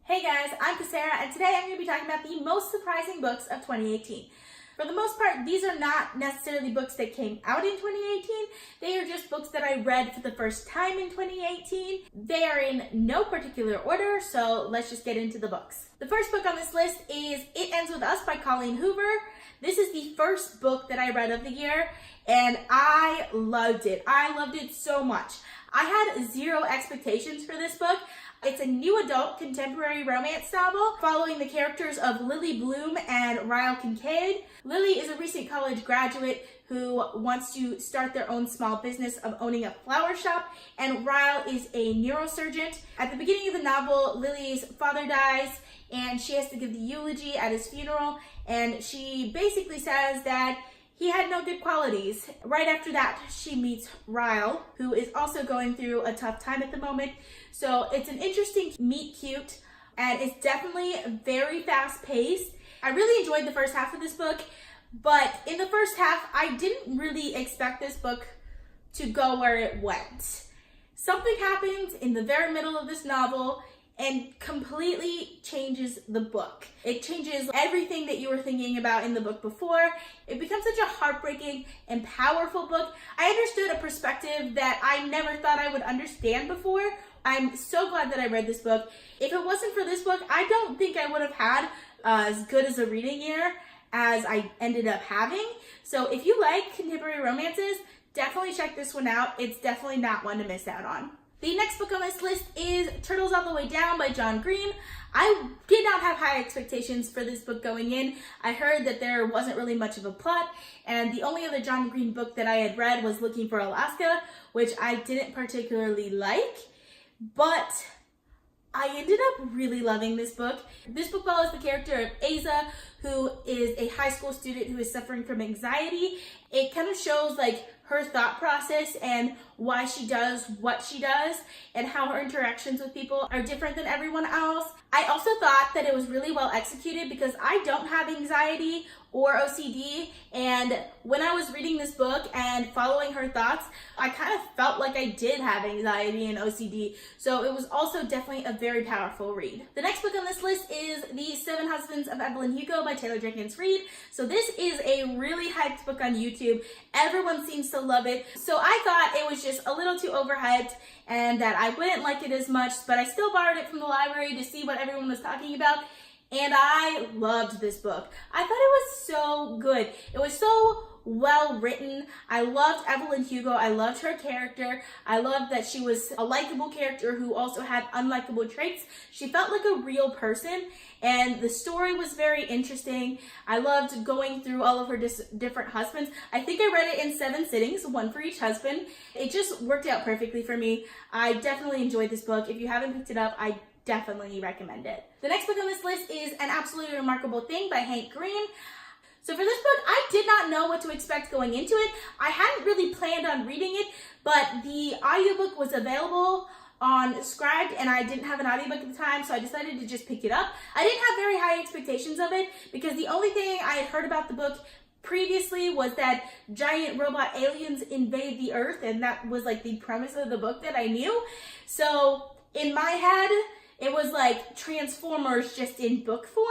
Hey guys, I'm Kiera, and today I'm going to be talking about the most surprising books of 2018. For the most part, these are not necessarily books that came out in 2018. They are just books that I read for the first time in 2018. They are in no particular order, so let's just get into the books. The first book on this list is It Ends With Us by Colleen Hoover. This is the first book that I read of the year, and I loved it. I loved it so much. I had zero expectations for this book. It's a new adult contemporary romance novel following the characters of Lily Bloom and Ryle Kincaid. Lily is a recent college graduate who wants to start their own small business of owning a flower shop, and Ryle is a neurosurgeon. At the beginning of the novel, Lily's father dies, and she has to give the eulogy at his funeral, and she basically says that he had no good qualities. Right after that, she meets Ryle, who is also going through a tough time at the moment. So it's an interesting meet cute, and it's definitely very fast paced. I really enjoyed the first half of this book, but in the first half, I didn't really expect this book to go where it went. Something happens in the very middle of this novel and completely changes the book. It changes everything that you were thinking about in the book before. It becomes such a heartbreaking and powerful book. I understood a perspective that I never thought I would understand before. I'm so glad that I read this book. If it wasn't for this book, I don't think I would have had as good as a reading year as I ended up having. So if you like contemporary romances, definitely check this one out. It's definitely not one to miss out on. The next book on this list is Turtles All the Way Down by John Green. I did not have high expectations for this book going in. I heard that there wasn't really much of a plot, and the only other John Green book that I had read was Looking for Alaska, which I didn't particularly like, but I ended up really loving this book. This book follows the character of Asa, who is a high school student who is suffering from anxiety. It kind of shows like her thought process and why she does what she does and how her interactions with people are different than everyone else. I also thought that it was really well executed because I don't have anxiety or OCD, and when I was reading this book and following her thoughts, I kind of felt like I did have anxiety and OCD, so it was also definitely a very powerful read. The next book on this list is The Seven Husbands of Evelyn Hugo by Jenkins. So this is a really hyped book on YouTube. Everyone seems to love it, so I thought it was just a little too overhyped and that I wouldn't like it as much, but I still borrowed it from the library to see what everyone was talking about, and I loved this book. I thought it was so good. It was so well written. I loved Evelyn Hugo. I loved her character. I loved that she was a likable character who also had unlikable traits. She felt like a real person, and the story was very interesting. I loved going through all of her different husbands. I think I read it in 7 sittings, one for each husband. It just worked out perfectly for me. I definitely enjoyed this book. If you haven't picked it up, I definitely recommend it. The next book on this list is An Absolutely Remarkable Thing by Hank Green. So for this book, I did not know what to expect going into it. I hadn't really planned on reading it, but the audiobook was available on Scribd, and I didn't have an audiobook at the time, so I decided to just pick it up. I didn't have very high expectations of it because the only thing I had heard about the book previously was that giant robot aliens invade the earth, and that was like the premise of the book that I knew. So in my head, it was like Transformers just in book form.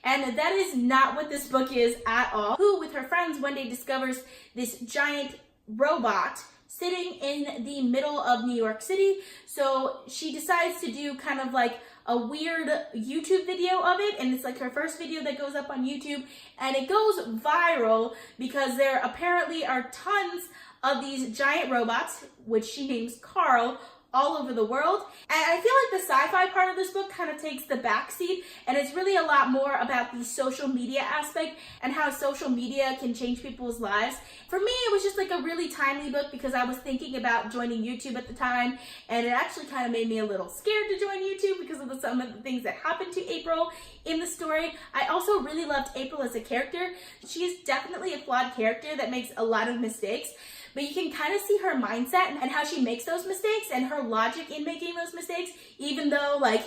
And that is not what this book is at all. Who, with her friends, one day discovers this giant robot sitting in the middle of New York City. So she decides to do kind of like a weird YouTube video of it, and it's like her first video that goes up on YouTube, and it goes viral because there apparently are tons of these giant robots, which she names Carl, all over the world. And I feel like the sci-fi part of this book kind of takes the backseat, and it's really a lot more about the social media aspect and how social media can change people's lives. For me, it was just like a really timely book because I was thinking about joining YouTube at the time, and it actually kind of made me a little scared to join YouTube because of some of the things that happened to April in the story. I also really loved April as a character. She is definitely a flawed character that makes a lot of mistakes, but you can kind of see her mindset and how she makes those mistakes and her logic in making those mistakes, even though like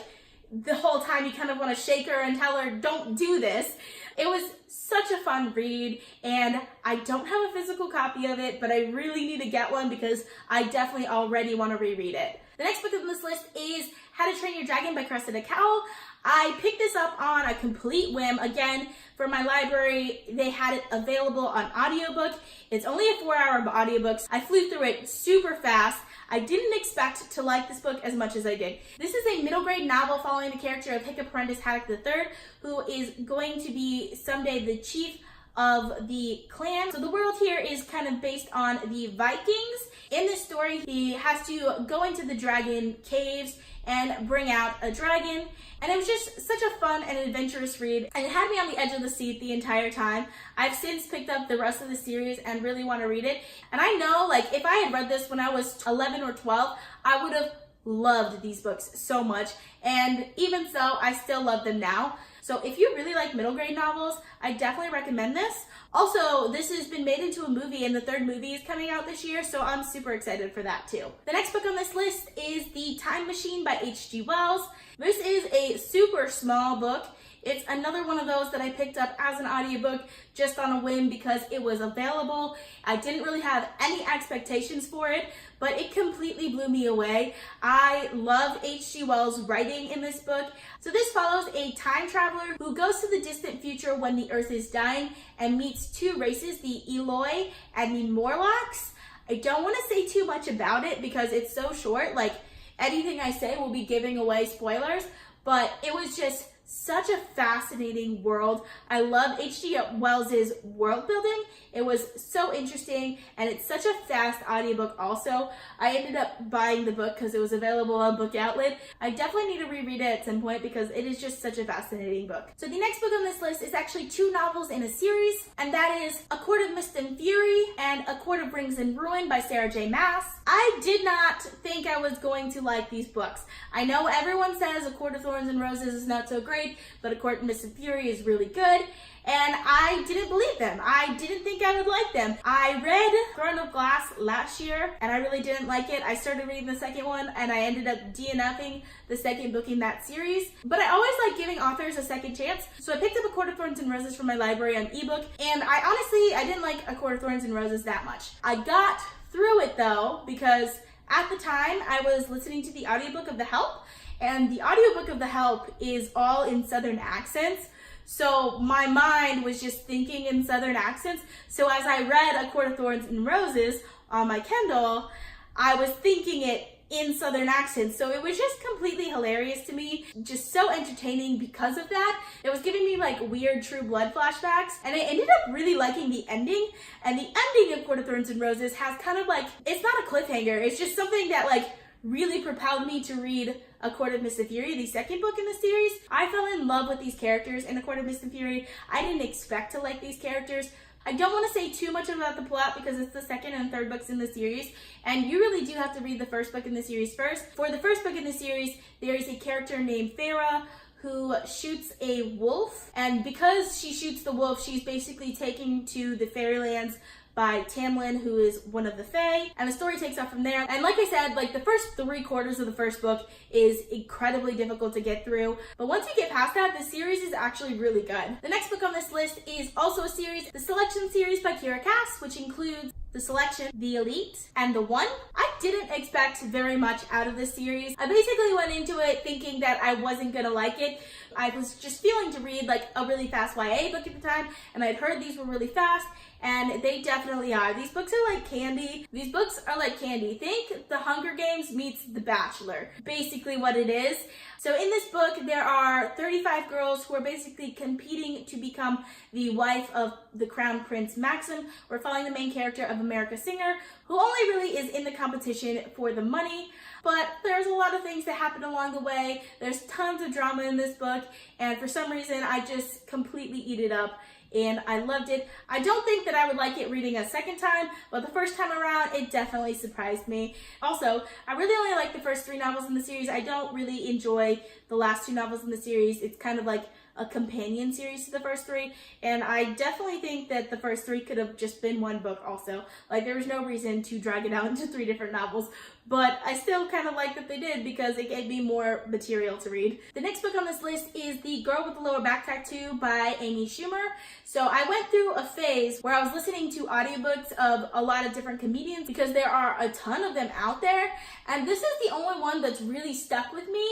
the whole time you kind of want to shake her and tell her, don't do this. It was such a fun read, and I don't have a physical copy of it, but I really need to get one because I definitely already want to reread it. The next book on this list is How to Train Your Dragon by Cressida Cowell. I picked this up on a complete whim. Again, for my library, they had it available on audiobook. It's only a 4-hour audiobook. I flew through it super fast. I didn't expect to like this book as much as I did. This is a middle grade novel following the character of Hiccup Prentice Haddock III, who is going to be someday the chief of the clan. So the world here is kind of based on the Vikings. In this story, he has to go into the dragon caves and bring out a dragon. And it was just such a fun and adventurous read. And it had me on the edge of the seat the entire time. I've since picked up the rest of the series and really want to read it. And I know, like, if I had read this when I was 11 or 12, I would have loved these books so much. And even so, I still love them now. So if you really like middle grade novels, I definitely recommend this. Also, this has been made into a movie, and the 3rd movie is coming out this year, so I'm super excited for that too. The next book on this list is The Time Machine by H.G. Wells. This is a super small book. It's another one of those that I picked up as an audiobook just on a whim because it was available. I didn't really have any expectations for it, but it completely blew me away. I love H.G. Wells' writing in this book. So this follows a time traveler who goes to the distant future when the Earth is dying and meets 2 races, the Eloi and the Morlocks. I don't want to say too much about it because it's so short. Like, anything I say will be giving away spoilers, but it was just such a fascinating world. I love H.G. Wells' world building. It was so interesting, and it's such a fast audiobook also. I ended up buying the book because it was available on Book Outlet. I definitely need to reread it at some point because it is just such a fascinating book. So the next book on this list is actually 2 novels in a series, and that is A Court of Mist and Fury and A Court of Rings and Ruin by Sarah J. Maas. I did not think I was going to like these books. I know everyone says A Court of Thorns and Roses is not so great, but A Court of Mist and Fury is really good. And I didn't believe them. I didn't think I would like them. I read Throne of Glass last year, and I really didn't like it. I started reading the second one, and I ended up DNFing the second book in that series. But I always like giving authors a second chance, so I picked up A Court of Thorns and Roses from my library on ebook, and I didn't like A Court of Thorns and Roses that much. I got through it, though, because at the time, I was listening to the audiobook of The Help, and the audiobook of The Help is all in Southern accents. So my mind was just thinking in Southern accents. So as I read A Court of Thorns and Roses on my Kindle, I was thinking it in Southern accents. So it was just completely hilarious to me. Just so entertaining because of that. It was giving me like weird True Blood flashbacks. And I ended up really liking the ending. And the ending of Court of Thorns and Roses has kind of like, it's not a cliffhanger. It's just something that like really propelled me to read A Court of Mist and Fury, the second book in the series. I fell in love with these characters in A Court of Mist and Fury. I didn't expect to like these characters. I don't want to say too much about the plot because it's the second and third books in the series, and you really do have to read the first book in the series first. For the first book in the series, there is a character named Farah who shoots a wolf, and because she shoots the wolf, she's basically taken to the fairylands by Tamlin, who is one of the Fae, and the story takes off from there. And like I said, like the first 3/4 of the first book is incredibly difficult to get through, but once you get past that, the series is actually really good. The next book on this list is also a series, the Selection series by Kiera, which includes The Selection, The Elite, and The One. I didn't expect very much out of this series. I basically went into it thinking that I wasn't gonna like it. I was just feeling to read like a really fast YA book at the time, and I'd heard these were really fast, and they definitely are. These books are like candy. These books are like candy. Think The Hunger Games meets The Bachelor. Basically what it is. So in this book, there are 35 girls who are basically competing to become the wife of the Crown Prince Maxim. We're following the main character of America Singer, who only really is in the competition for the money. But there's a lot of things that happen along the way. There's tons of drama in this book, and for some reason, I just completely eat it up, and I loved it. I don't think that I would like it reading a second time, but the first time around, it definitely surprised me. Also, I really only like the first 3 novels in the series. I don't really enjoy the last 2 novels in the series. It's kind of like a companion series to the first three, and I definitely think that the first three could have just been one book also. Like, there was no reason to drag it out into 3 different novels, but I still kind of like that they did because it gave me more material to read. The next book on this list is The Girl with the Lower Back Tattoo by Amy Schumer. So I went through a phase where I was listening to audiobooks of a lot of different comedians because there are a ton of them out there, and this is the only one that's really stuck with me.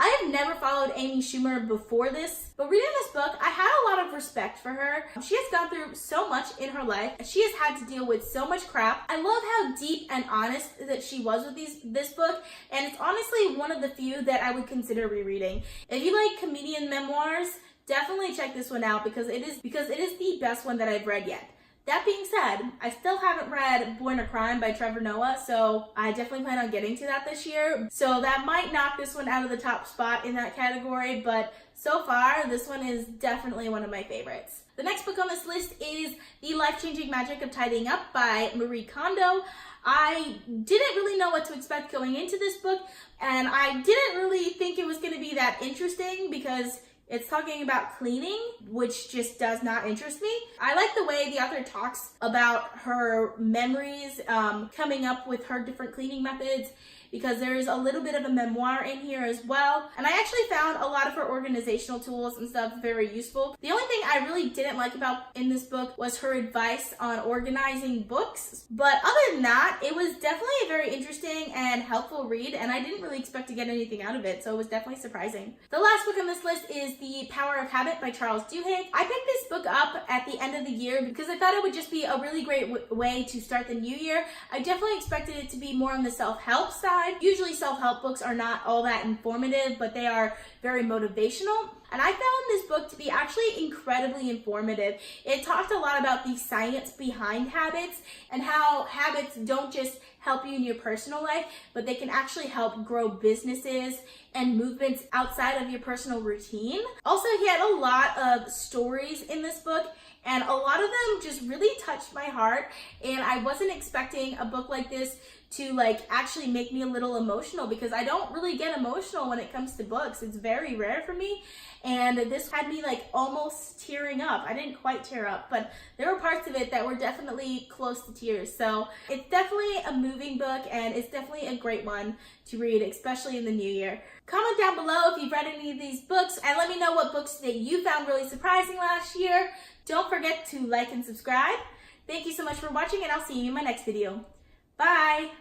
I have never followed Amy Schumer before this, but reading this book, I had a lot of respect for her. She has gone through so much in her life. She has had to deal with so much crap. I love how deep and honest that she was with this book, and it's honestly one of the few that I would consider rereading. If you like comedian memoirs, definitely check this one out because it is the best one that I've read yet. That being said, I still haven't read Born a Crime by Trevor Noah, so I definitely plan on getting to that this year. So that might knock this one out of the top spot in that category, but so far, this one is definitely one of my favorites. The next book on this list is The Life-Changing Magic of Tidying Up by Marie Kondo. I didn't really know what to expect going into this book, and I didn't really think it was going to be that interesting because it's talking about cleaning, which just does not interest me. I like the way the author talks about her memories, coming up with her different cleaning methods, because there's a little bit of a memoir in here as well. And I actually found a lot of her organizational tools and stuff very useful. The only thing I really didn't like about in this book was her advice on organizing books. But other than that, it was definitely a very interesting and helpful read, and I didn't really expect to get anything out of it, so it was definitely surprising. The last book on this list is The Power of Habit by Charles Duhigg. I picked this book up at the end of the year because I thought it would just be a really great way to start the new year. I definitely expected it to be more on the self-help side. Usually self-help books are not all that informative, but they are very motivational. And I found this book to be actually incredibly informative. It talked a lot about the science behind habits and how habits don't just help you in your personal life, but they can actually help grow businesses and movements outside of your personal routine. Also, he had a lot of stories in this book, and a lot of them just really touched my heart, and I wasn't expecting a book like this to actually make me a little emotional, because I don't really get emotional when it comes to books. It's very rare for me, and this had me almost tearing up. I didn't quite tear up, but there were parts of it that were definitely close to tears. So it's definitely a moving book, and it's definitely a great one to read, especially in the new year. Comment down below if you've read any of these books, and let me know what books that you found really surprising last year. Don't forget to like and subscribe. Thank you so much for watching, and I'll see you in my next video. Bye!